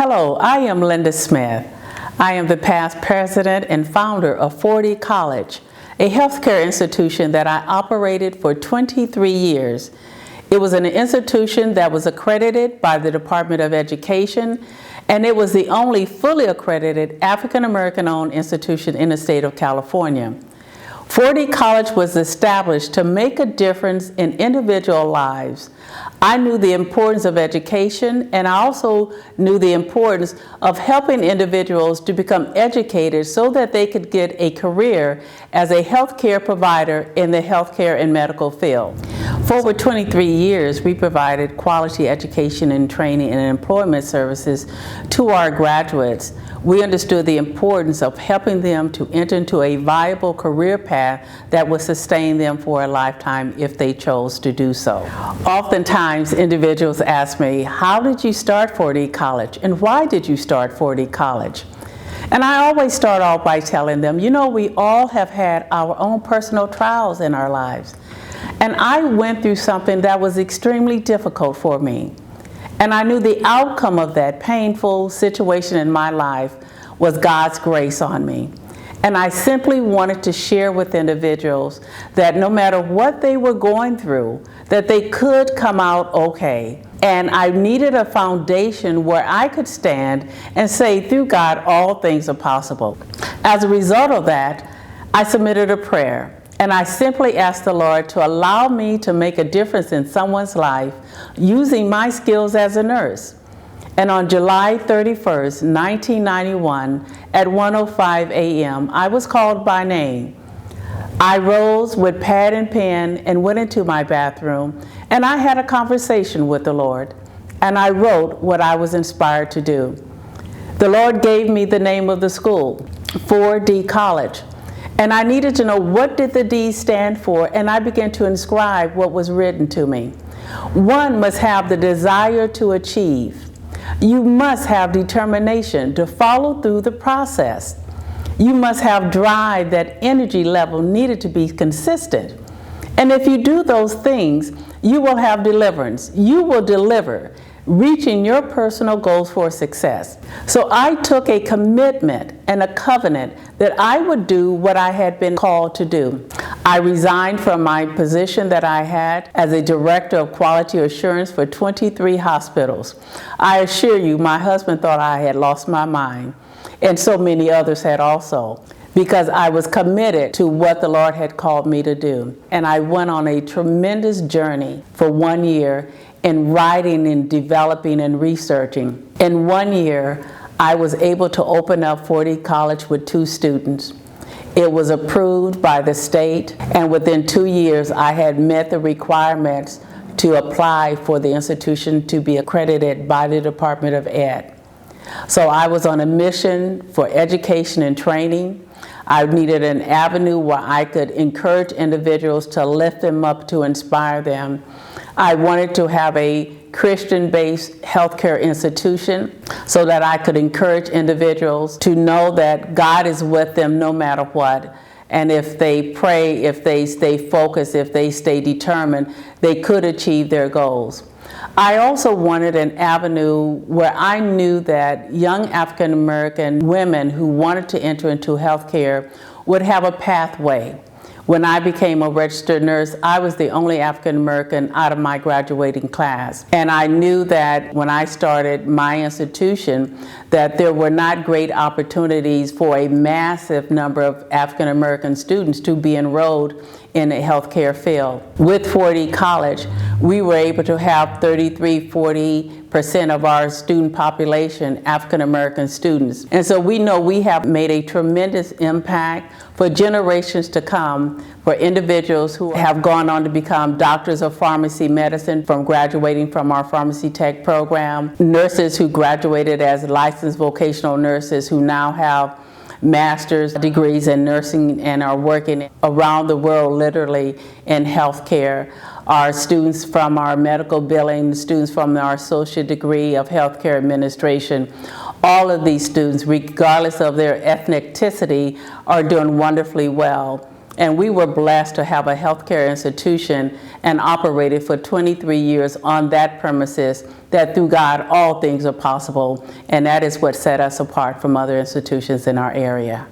Hello, I am Linda Smith. I am the past president and founder of Forde College, a healthcare institution that I operated for 23 years. It was an institution that was accredited by the Department of Education, and it was the only fully accredited African American-owned institution in the state of California. Forde College was established to make a difference in individual lives. I knew the importance of education, and I also knew the importance of helping individuals to become educated so that they could get a career as a healthcare provider in the healthcare and medical field. For over 23 years, we provided quality education and training and employment services to our graduates. We understood the importance of helping them to enter into a viable career path that would sustain them for a lifetime if they chose to do so. Oftentimes, individuals ask me, how did you start Forde College, and why did you start Forde College? And I always start off by telling them, you know, we all have had our own personal trials in our lives. And I went through something that was extremely difficult for me. And I knew the outcome of that painful situation in my life was God's grace on me. And I simply wanted to share with individuals that no matter what they were going through, that they could come out okay. And I needed a foundation where I could stand and say, through God, all things are possible. As a result of that, I submitted a prayer. And I simply asked the Lord to allow me to make a difference in someone's life using my skills as a nurse. And on July 31st, 1991, at 1:05 a.m., I was called by name. I rose with pad and pen and went into my bathroom, and I had a conversation with the Lord, and I wrote what I was inspired to do. The Lord gave me the name of the school, Forde College. And I needed to know what did the D stand for, and I began to inscribe what was written to me. One must have the desire to achieve. You must have determination to follow through the process. You must have drive. That energy level needed to be consistent. And if you do those things, you will have deliverance. You will deliver, reaching your personal goals for success. So I took a commitment and a covenant that I would do what I had been called to do. I resigned from my position that I had as a director of quality assurance for 23 hospitals. I assure you, my husband thought I had lost my mind, and so many others had also, because I was committed to what the Lord had called me to do. And I went on a tremendous journey for 1 year in writing and developing and researching. In 1 year, I was able to open up Forde College with 2 students. It was approved by the state, and within 2 years, I had met the requirements to apply for the institution to be accredited by the Department of Ed. So I was on a mission for education and training. I needed an avenue where I could encourage individuals to lift them up, to inspire them. I wanted to have a Christian-based healthcare institution so that I could encourage individuals to know that God is with them no matter what. And if they pray, if they stay focused, if they stay determined, they could achieve their goals. I also wanted an avenue where I knew that young African American women who wanted to enter into healthcare would have a pathway. When I became a registered nurse, I was the only African American out of my graduating class. And I knew that when I started my institution, that there were not great opportunities for a massive number of African American students to be enrolled in the healthcare field. With Forde College, we were able to have 33–40% of our student population African American students. And so we know we have made a tremendous impact for generations to come, for individuals who have gone on to become doctors of pharmacy medicine from graduating from our pharmacy tech program, nurses who graduated as licensed vocational nurses who now have master's degrees in nursing and are working around the world literally in healthcare. Our students from our medical billing, students from our associate degree of healthcare administration, all of these students, regardless of their ethnicity, are doing wonderfully well. And we were blessed to have a healthcare institution and operated for 23 years on that premises, that through God all things are possible, and that is what set us apart from other institutions in our area.